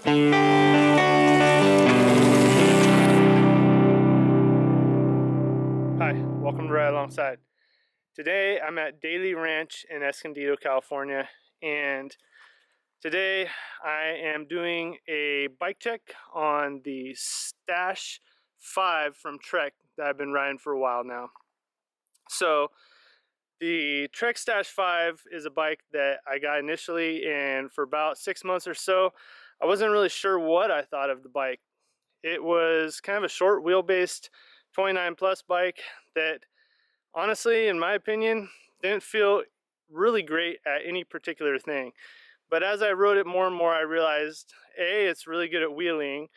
Hi, welcome to Ride Alongside. Today I'm at Daly Ranch in Escondido, California, and today I am doing a bike check on the Stache I from Trek that I've been riding for a while now. So the Trek Stache I is a bike that I got initially, and for about 6 months or so I wasn't really sure what I thought of the bike. It was kind of a short wheelbase 29 plus bike that honestly, in my opinion, didn't feel really great at any particular thing. But as I rode it more and more, I realized A, it's really good at wheeling,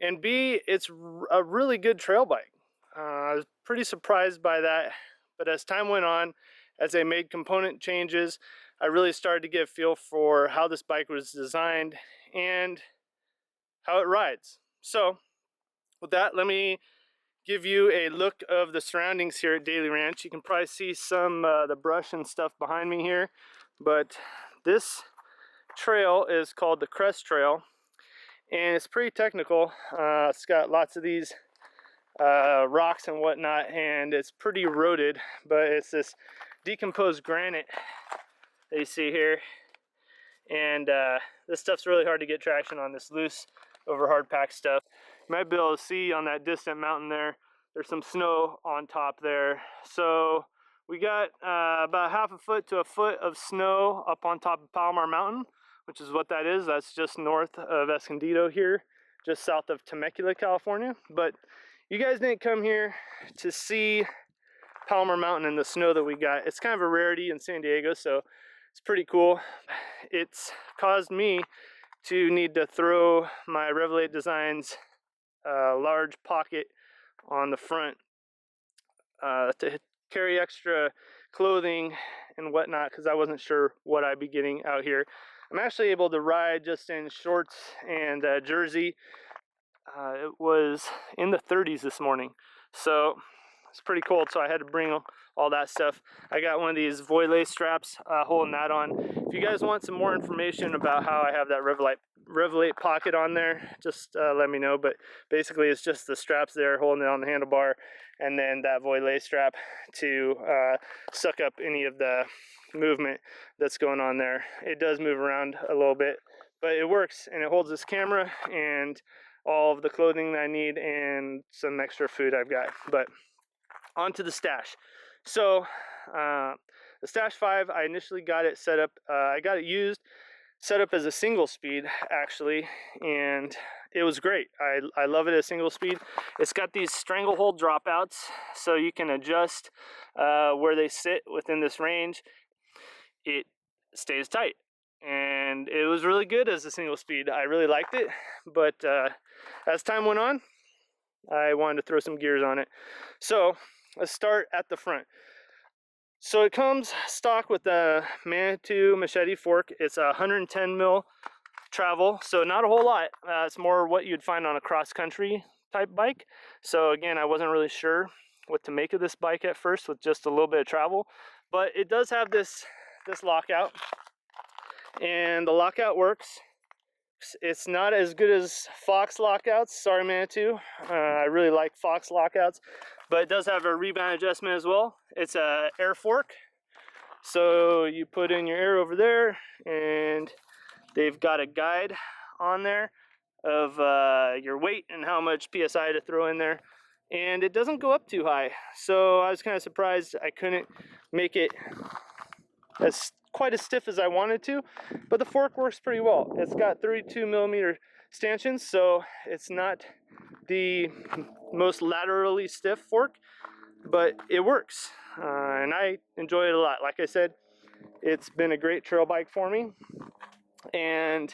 and B, it's a really good trail bike. I was pretty surprised by that, but as time went on, as I made component changes, I really started to get a feel for how this bike was designed and how it rides. So with that, let me give you a look of the surroundings here at Daly Ranch. You can probably see some the brush and stuff behind me here, but this trail is called the Crest Trail, and it's pretty technical. It's got lots of these rocks and whatnot, and it's pretty eroded, but it's this decomposed granite that you see here, and this stuff's really hard to get traction on, this loose over hard pack stuff. You might be able to see on that distant mountain there's some snow on top there. So we got about half a foot to a foot of snow up on top of Palomar Mountain, which is what that is. That's just north of Escondido here, just south of Temecula, California. But you guys didn't come here to see Palomar Mountain and the snow that we got. It's kind of a rarity in San Diego, so it's pretty cool. It's caused me to need to throw my Revelate Designs large pocket on the front to carry extra clothing and whatnot, because I wasn't sure what I'd be getting out here. I'm actually able to ride just in shorts and jersey. It was in the 30s this morning, so it's pretty cold, so I had to bring all that stuff. I got one of these Wheelie straps holding that on. If you guys want some more information about how I have that Revelate pocket on there, just let me know. But basically it's just the straps there holding it on the handlebar, and then that Wheelie strap to suck up any of the movement that's going on there. It does move around a little bit, but it works, and it holds this camera and all of the clothing that I need and some extra food I've got. But onto the Stache. So the Stache I initially got it set up, I got it used, set up as a single speed actually, and it was great. I love it as single speed. It's got these stranglehold dropouts, so you can adjust where they sit within this range. It stays tight, and it was really good as a single speed. I really liked it, but as time went on, I wanted to throw some gears on it. So let's start at the front. So it comes stock with the Manitou machete fork. It's a 110 mil travel, so not a whole lot. It's more what you'd find on a cross-country type bike. So again, I wasn't really sure what to make of this bike at first with just a little bit of travel, but it does have this lockout, and the lockout works. It's not as good as Fox lockouts, sorry Manitou. I really like Fox lockouts, but it does have a rebound adjustment as well. It's a air fork, so you put in your air over there, and they've got a guide on there of your weight and how much PSI to throw in there, and it doesn't go up too high. So I was kind of surprised I couldn't make it quite as stiff as I wanted to, but the fork works pretty well. It's got 32 millimeter stanchions, so it's not the most laterally stiff fork, but it works, and I enjoy it a lot. Like I said, it's been a great trail bike for me, and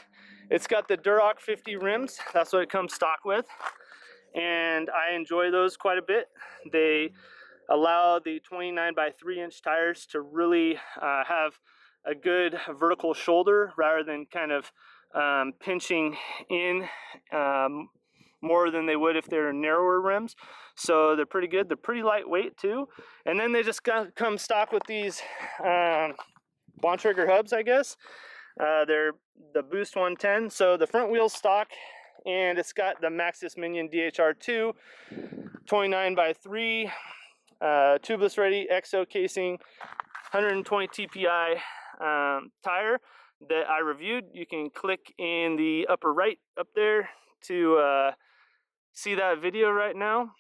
it's got the Duroc 50 rims. That's what it comes stock with, and I enjoy those quite a bit. They allow the 29 by 3 inch tires to really have a good vertical shoulder rather than kind of pinching in more than they would if they're narrower rims. So they're pretty good. They're pretty lightweight too. And then they just come stock with these Bontrager hubs, I guess. They're the Boost 110. So the front wheel's stock, and it's got the Maxxis Minion DHR2 29x3 tubeless ready exo casing, 120 TPI tire that I reviewed. You can click in the upper right up there to see that video right now.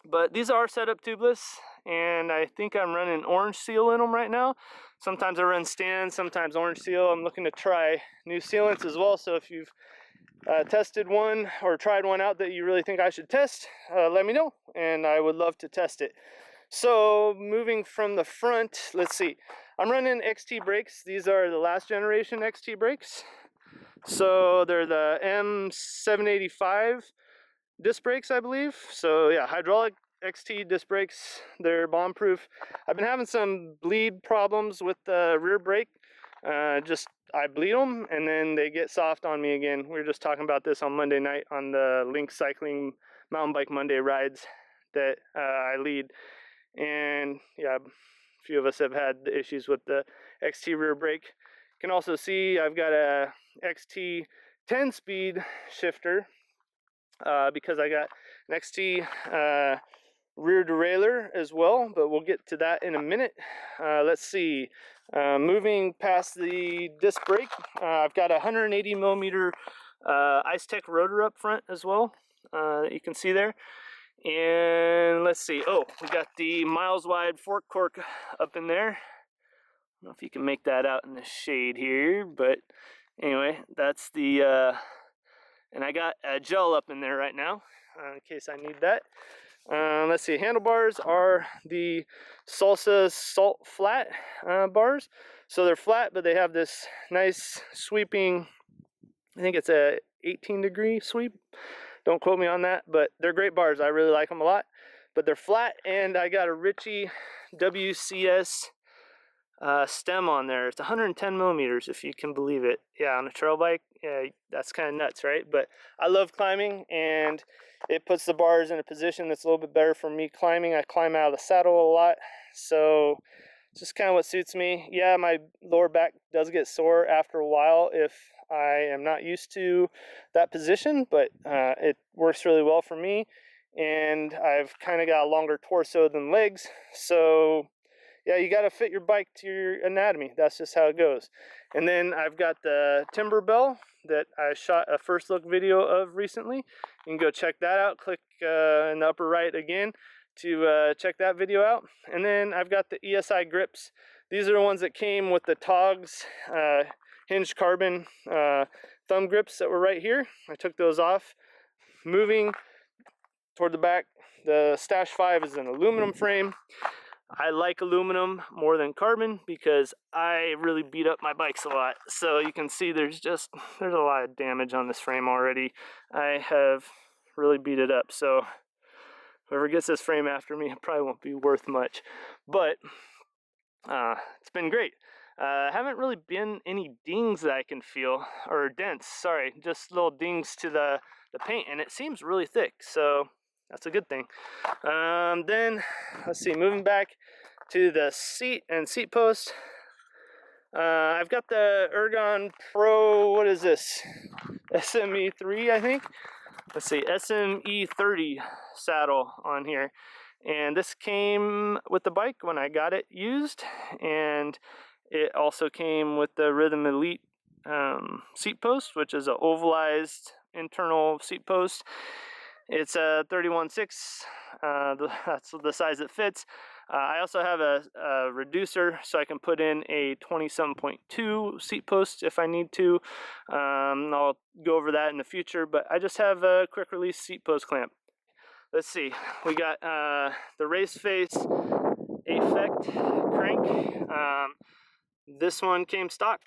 But these are set up tubeless, and I think I'm running orange seal in them right now. Sometimes I run stand, sometimes orange seal. I'm looking to try new sealants as well, so if you've tested one or tried one out that you really think I should test, let me know, and I would love to test it. So moving from the front, let's see. I'm running XT brakes. These are the last generation XT brakes. So they're the M785 disc brakes, I believe. So yeah, hydraulic XT disc brakes. They're bomb proof. I've been having some bleed problems with the rear brake. I bleed them and then they get soft on me again. We were just talking about this on Monday night on the Link Cycling Mountain Bike Monday rides that I lead. And yeah, a few of us have had the issues with the XT rear brake. You can also see I've got a XT 10-speed shifter because I got an XT rear derailleur as well, but we'll get to that in a minute. Let's see. Moving past the disc brake, I've got a 180 millimeter Ice Tech rotor up front as well. You can see there. And let's see. Oh, we got the miles wide fork cork up in there. I don't know if you can make that out in the shade here, but anyway, that's the and I got a gel up in there right now in case I need that. Let's see, handlebars are the Salsa Salt Flat bars. So they're flat, but they have this nice sweeping, I think it's a 18-degree sweep. Don't quote me on that, but they're great bars. I really like them a lot. But they're flat, and I got a Ritchie WCS stem on there. It's 110 millimeters, if you can believe it. Yeah, on a trail bike, yeah, that's kind of nuts, right? But I love climbing, and it puts the bars in a position that's a little bit better for me climbing. I climb out of the saddle a lot, so it's just kind of what suits me. Yeah, my lower back does get sore after a while if I am not used to that position, but it works really well for me, and I've kind of got a longer torso than legs, so yeah, you got to fit your bike to your anatomy. That's just how it goes. And then I've got the timber bell that I shot a first look video of recently. You can go check that out. Click in the upper right again to check that video out. And then I've got the ESI grips. These are the ones that came with the TOGS hinged carbon thumb grips that were right here. I took those off. Moving toward the back, the Stache I is an aluminum frame. I like aluminum more than carbon because I really beat up my bikes a lot. So you can see there's a lot of damage on this frame already. I have really beat it up. So whoever gets this frame after me, it probably won't be worth much. But it's been great. Haven't really been any dings that I can feel, or dents, sorry, just little dings to the paint, and it seems really thick. So that's a good thing. Then, let's see, moving back to the seat and seat post. I've got the Ergon Pro, what is this? SME3, I think. Let's see, SME30 saddle on here. And this came with the bike when I got it used. And it also came with the Rhythm Elite seat post, which is an ovalized internal seat post. It's a 31.6, that's the size it fits. I also have a reducer, so I can put in a 27.2 seat post if I need to. I'll go over that in the future, but I just have a quick release seat post clamp. Let's see, we got the Race Face Affect crank. This one came stock,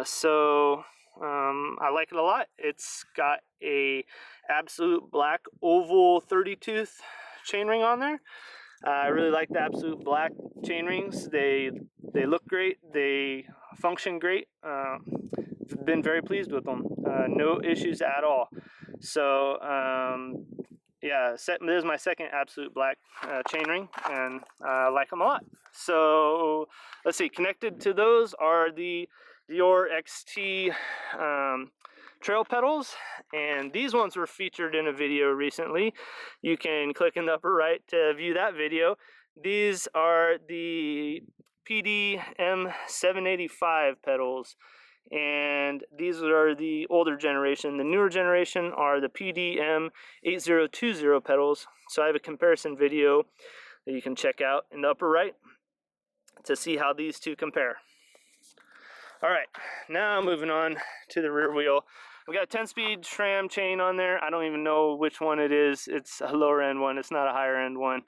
so I like it a lot. It's got a absolute black oval 30 tooth chainring on there. I really like the absolute black chain rings. They look great. They function great. Been very pleased with them. No issues at all. So yeah, this is my second absolute black chainring, and I like them a lot. So let's see, connected to those are the Dior XT trail pedals, and these ones were featured in a video recently. You can click in the upper right to view that video. These are the PD M785 pedals, and these are the older generation. The newer generation are the PDM 8020 pedals. So I have a comparison video that you can check out in the upper right to see how these two compare. All right, now moving on to the rear wheel. We got a 10-speed SRAM chain on there. I don't even know which one it is. It's a lower end one. It's not a higher end one.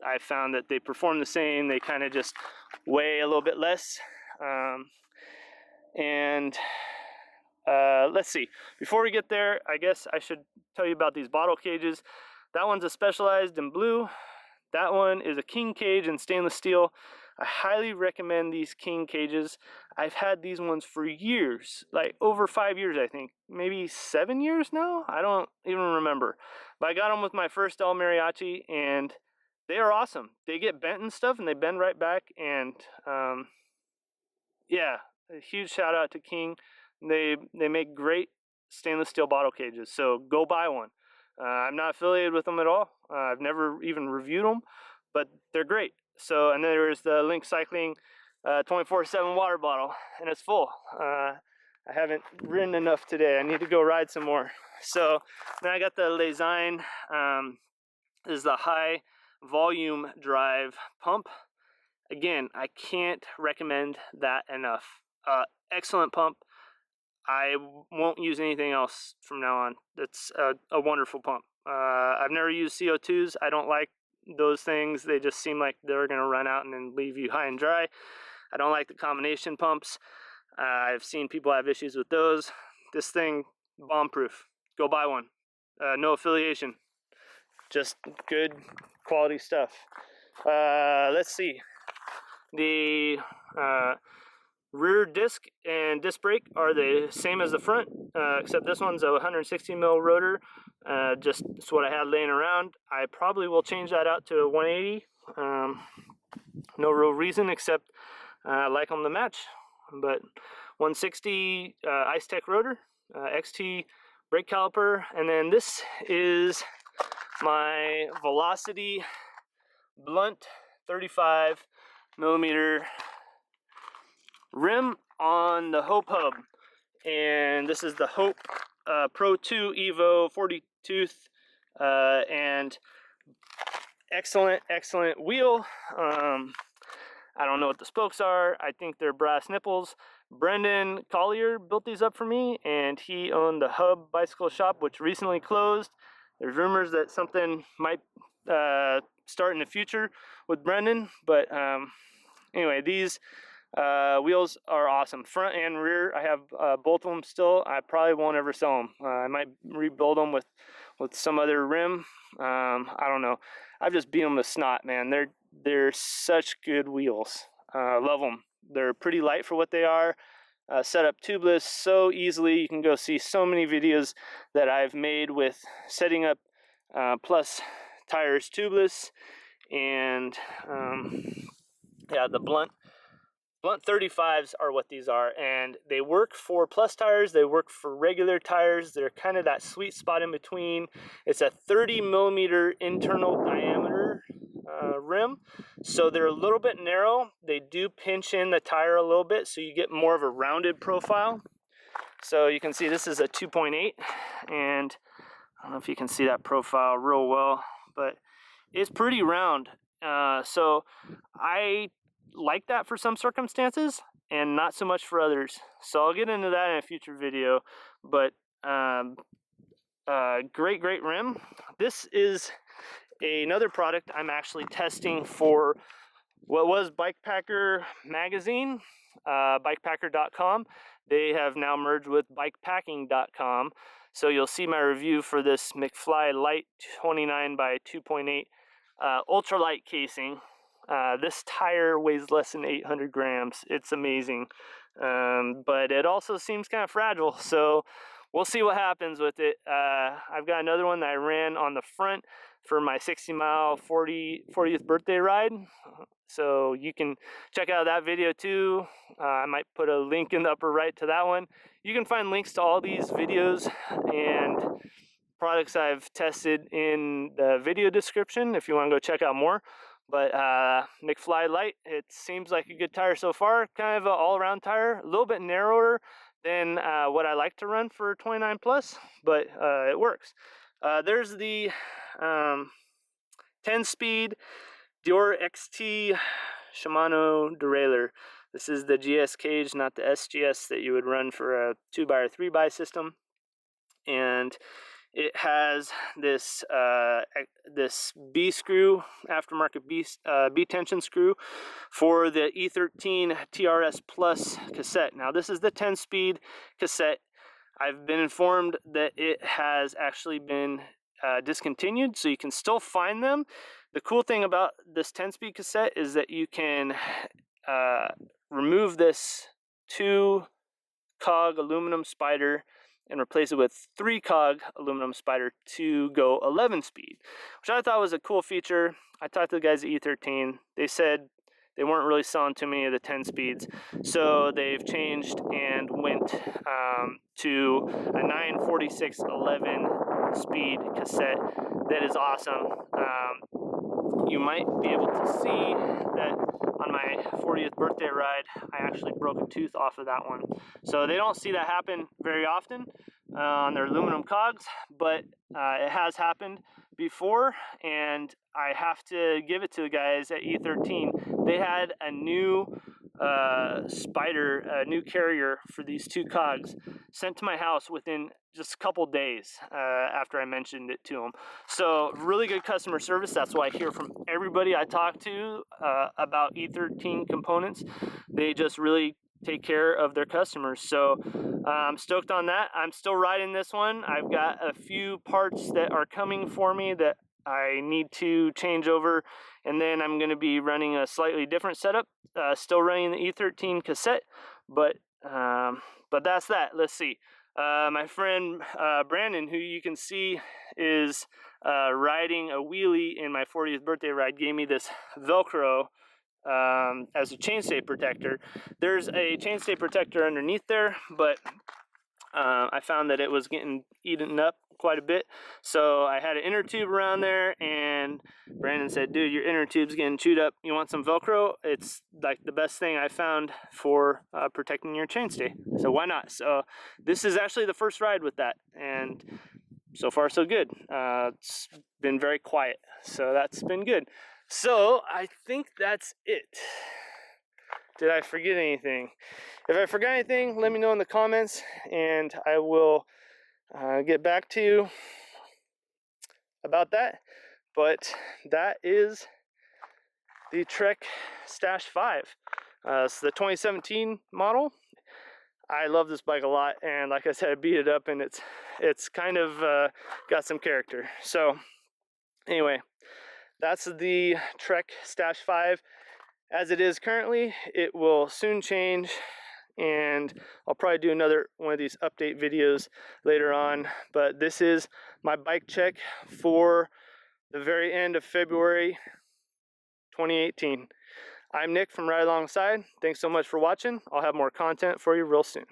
I found that they perform the same. They kind of just weigh a little bit less. Let's see. Before we get there, I guess I should tell you about these bottle cages. That one's a Specialized in blue. That one is a king cage in stainless steel. I highly recommend these king cages. I've had these ones for years, like over 5 years, I think. Maybe 7 years now? I don't even remember. But I got them with my first El Mariachi, and they are awesome. They get bent and stuff, and they bend right back. And yeah, a huge shout out to King. They make great stainless steel bottle cages, so go buy one. I'm not affiliated with them at all. I've never even reviewed them, but they're great. So, and then there's the Link Cycling 24/7 water bottle, and it's full. I haven't ridden enough today. I need to go ride some more. So then I got the Lezyne. This is the high volume drive pump. Again, I can't recommend that enough. Excellent pump. I won't use anything else from now on. It's a wonderful pump. I've never used CO2s. I don't like those things. They just seem like they're going to run out and then leave you high and dry. I don't like the combination pumps. I've seen people have issues with those. This thing, bomb-proof. Go buy one. No affiliation. Just good quality stuff. Let's see. The rear disc and disc brake are the same as the front, except this one's a 160 mil rotor. Just it's what I had laying around. I probably will change that out to a 180. No real reason except I like them to match. But 160 Ice Tech rotor, XT brake caliper, and then this is my Velocity blunt 35 millimeter rim on the Hope hub, and this is the Hope Pro 2 Evo 40 tooth, and excellent wheel. I don't know what the spokes are. I think they're brass nipples. Brendan Collier built these up for me, and he owned the Hub Bicycle Shop, which recently closed. There's rumors that something might start in the future with Brendan, but anyway, these wheels are awesome, front and rear. I have both of them still. I probably won't ever sell them. I might rebuild them with some other rim. I don't know. I've just beat them to snot, man. They're such good wheels. Love them. They're pretty light for what they are. Set up tubeless so easily. You can go see so many videos that I've made with setting up plus tires tubeless, and yeah, the blunt 35s are what these are, and they work for plus tires, they work for regular tires. They're kind of that sweet spot in between. It's a 30 millimeter internal diameter rim, so they're a little bit narrow. They do pinch in the tire a little bit, so you get more of a rounded profile. So you can see this is a 2.8, and I don't know if you can see that profile real well, but it's pretty round. So I like that for some circumstances and not so much for others. So I'll get into that in a future video, but great rim. This is another product I'm actually testing for what was Bikepacker magazine, bikepacker.com. They have now merged with bikepacking.com. So you'll see my review for this McFly Light 29 by 2.8 ultralight casing. This tire weighs less than 800 grams. It's amazing. But it also seems kind of fragile. So we'll see what happens with it. I've got another one that I ran on the front for my 60-mile 40th birthday ride. So you can check out that video too. I might put a link in the upper right to that one. You can find links to all these videos and products I've tested in the video description if you want to go check out more. But McFly Light, it seems like a good tire so far. Kind of an all-around tire, a little bit narrower than what I like to run for 29 plus, but it works. There's the 10-speed Dior XT Shimano derailleur. This is the GS cage, not the SGS that you would run for a 2x or 3x system. And it has this this B screw, aftermarket B tension screw for the E13 TRS Plus cassette. Now this is the 10-speed cassette. I've been informed that it has actually been discontinued, so you can still find them. The cool thing about this 10-speed cassette is that you can remove this 2-cog aluminum spider and replace it with 3-cog aluminum spider to go 11-speed, which I thought was a cool feature. I talked to the guys at E13. They said they weren't really selling too many of the 10 speeds, so they've changed and went to a 94611 speed cassette that is awesome. You might be able to see that on my 40th birthday ride, I actually broke a tooth off of that one. So they don't see that happen very often on their aluminum cogs, but it has happened before, and I have to give it to the guys at E13. They had a new spider, a new carrier for these 2 cogs sent to my house within just a couple days after I mentioned it to them. So really good customer service. That's why I hear from everybody I talk to about E13 components. They just really take care of their customers. So I'm stoked on that. I'm still riding this one. I've got a few parts that are coming for me that I need to change over, and then I'm going to be running a slightly different setup, still running the E13 cassette, but that's that. Let's see. My friend Brandon, who you can see is riding a wheelie in my 40th birthday ride, gave me this Velcro as a chainstay protector. There's a chainstay protector underneath there, but I found that it was getting eaten up quite a bit, so I had an inner tube around there, and Brandon said, dude, your inner tube's getting chewed up, you want some Velcro? It's like the best thing I found for protecting your chainstay, so why not? So this is actually the first ride with that, and so far so good. It's been very quiet, so that's been good. So I think that's it. Did I forget anything? If I forgot anything, let me know in the comments, and I will get back to you about that. But that is the Trek Stache I. It's the 2017 model. I love this bike a lot, and like I said, I beat it up, and it's kind of got some character. So anyway, that's the Trek Stache I. As it is currently, it will soon change, and I'll probably do another one of these update videos later on. But this is my bike check for the very end of February 2018. I'm Nick from RideAlongside. Thanks so much for watching. I'll have more content for you real soon.